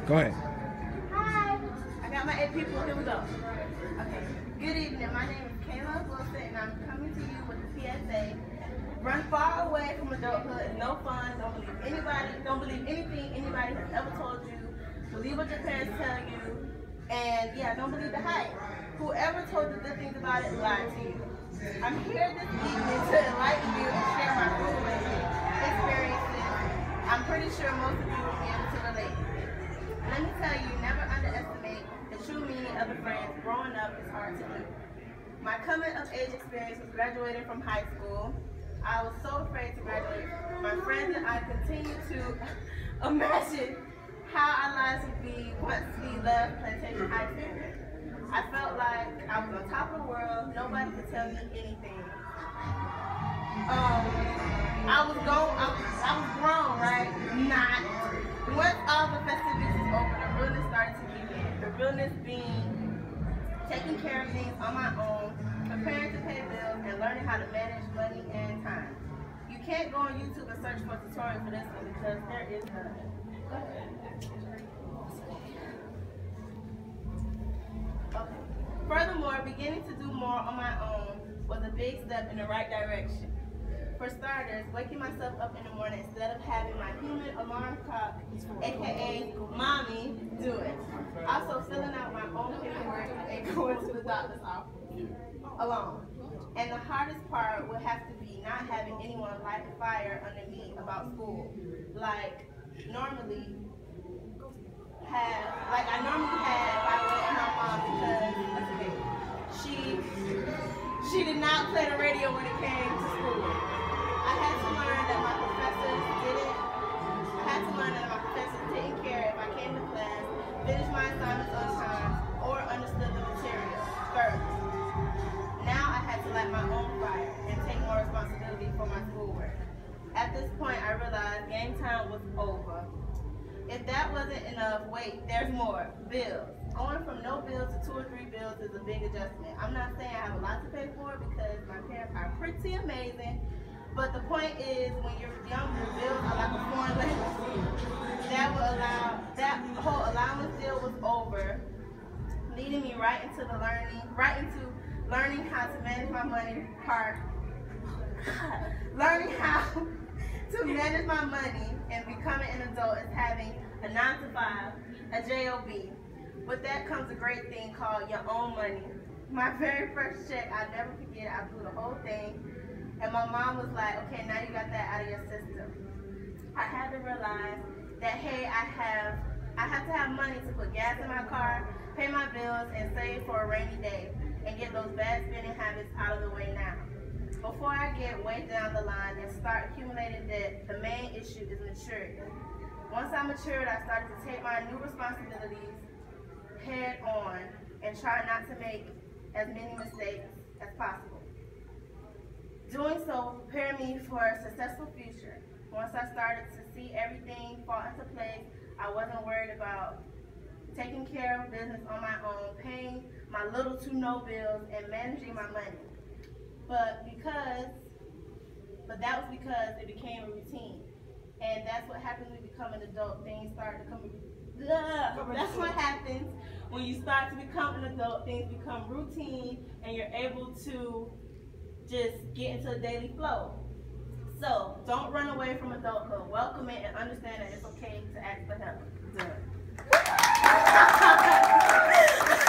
Go ahead. Hi. I got my 8 people. Here we go. Okay. Good evening. My name is Kayla Wilson, and I'm coming to you with the PSA. Run far away from adulthood. It's no fun. Don't believe anybody. Don't believe anything anybody has ever told you. Believe what your parents tell you. And yeah, don't believe the hype. Whoever told you good things about it lied to you. I'm here this evening to enlighten you and share my experiences. I'm pretty sure most of you will be able to relate. Let me tell you, never underestimate the true meaning of a friend. Growing up is hard to do. My coming of age experience was graduating from high school. I was so afraid to graduate. My friends and I continue to imagine how our lives would be once we left Plantation High School. I felt like I was on top of the world. Nobody could tell me anything. I was grown, right? Not. Once all the festivities was over, the realness started to kick in. The realness being taking care of things on my own, preparing to pay bills, and learning how to manage money and time. You can't go on YouTube and search for a tutorial for this one because there is none. Go ahead. Okay. Furthermore, beginning to do more on my own was a big step in the right direction. For starters, waking myself up in the morning instead of having my human alarm clock, aka mommy, do it. Also filling out my own paperwork and going to the doctor's office alone. And the hardest part would have to be not having anyone light a fire under me about school. Like normally I normally had, by the way, my mom, because she did not play the radio when it came to school. I had to learn that my professors didn't care if I came to class, finished my assignments on time, or understood the material first. Now I had to light my own fire and take more responsibility for my schoolwork. At this point, I realized game time was over. If that wasn't enough, wait, there's more. Bills. Going from no bills to 2 or 3 bills is a big adjustment. I'm not saying I have a lot to pay for because my parents are pretty amazing, but the point is when you're younger, bills are like a foreign language. That whole allowance deal was over, leading me right into learning how to manage my money part. Learning how to manage my money and becoming an adult is having a 9 to 5, a job. With that comes a great thing called your own money. My very first check, I'll never forget, I blew the whole thing. And my mom was like, okay, now you got that out of your system. I had to realize that, hey, I have to have money to put gas in my car, pay my bills, and save for a rainy day, and get those bad spending habits out of the way now. Before I get way down the line and start accumulating debt, the main issue is maturity. Once I matured, I started to take my new responsibilities head on and try not to make as many mistakes as possible. Doing so prepared me for a successful future. Once I started to see everything fall into place, I wasn't worried about taking care of business on my own, paying my little to no bills, and managing my money. But that was because it became a routine. And that's what happens when you become an adult. Things start to come. That's what happens when you start to become an adult. Things become routine, and you're able to just get into a daily flow. So don't run away from adulthood. Welcome it and understand that it's okay to ask for help.